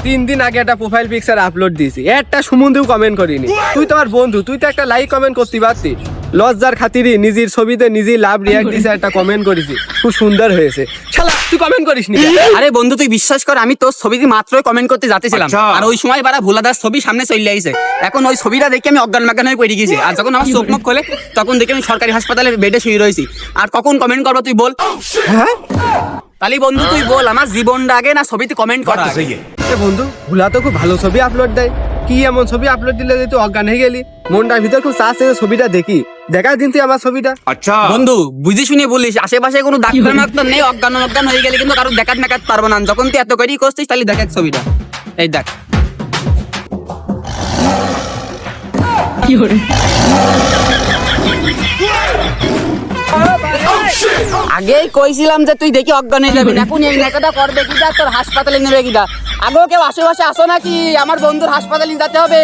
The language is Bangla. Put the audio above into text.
3 দিন আগে একটা প্রোফাইল পিকচার আপলোড দিয়েছি, একটা সুমন্দিও কমেন্ট করিনি। তুই তো আমার বন্ধু, তুই তো একটা লাইক কমেন্ট করতে পারতিস। লজ্জার খাতিরে নিজের ছবিতে নিজেই লাভ রিয়াক্ট দিছে, একটা কমেন্ট করেছি, খুব সুন্দর হয়েছে। শালা তুই কমেন্ট করিসনি? আরে বন্ধু তুই বিশ্বাস কর, আমি তোর ছবিতে মাত্রই কমেন্ট করতে যাচ্ছিলাম, আর ওই সময় বারা ভোলাদার ছবি সামনে চলে আইছে। এখন ওই ছবিটা দেখে আমি অজ্ঞান মাজ্ঞান হয়ে পড়ে গেছি। আর যখন আমার চোখ মুখ খোলে তখন দেখে আমি সরকারি হাসপাতালে বেডে শুয়ে রয়েছি। আর কখন কমেন্ট করবো তুই বল? হ্যাঁ তাহলে বন্ধু তুই বল, আমার জীবনটা আগে না ছবিতে কমেন্ট করা আগে? এ বন্ধু, ভোলা তো খুব ভালো ছবি আপলোড দেয়। কি এমন ছবি আপলোড দিলে যে তুই অজ্ঞান হয়ে গেলি? মনটার ভিতর খুব চাচ্ছে ছবিটা দেখি, দেখা দিন তুই আমার ছবিটা। বন্ধু বুঝে শুনে বলিস, আশেপাশে কোনো ডাক্তার মাক্তার নেই, অজ্ঞান অজ্ঞান হয়ে গেলে কিন্তু কারো দেখাত মেকাত পারবো না। যখন তুই এত করেই করছিস তাহলে দেখ ছবিটা, এই দেখ। আগেই কইছিলাম যে তুই দেখি অজ্ঞান হয়ে যাবি, এখন এই নেকাটা করবে কি, যা তোর হাসপাতালে নেবে কি। আগেও কেউ আশেপাশে আসো নাকি? আমার বন্ধুর হাসপাতালে যেতে হবে।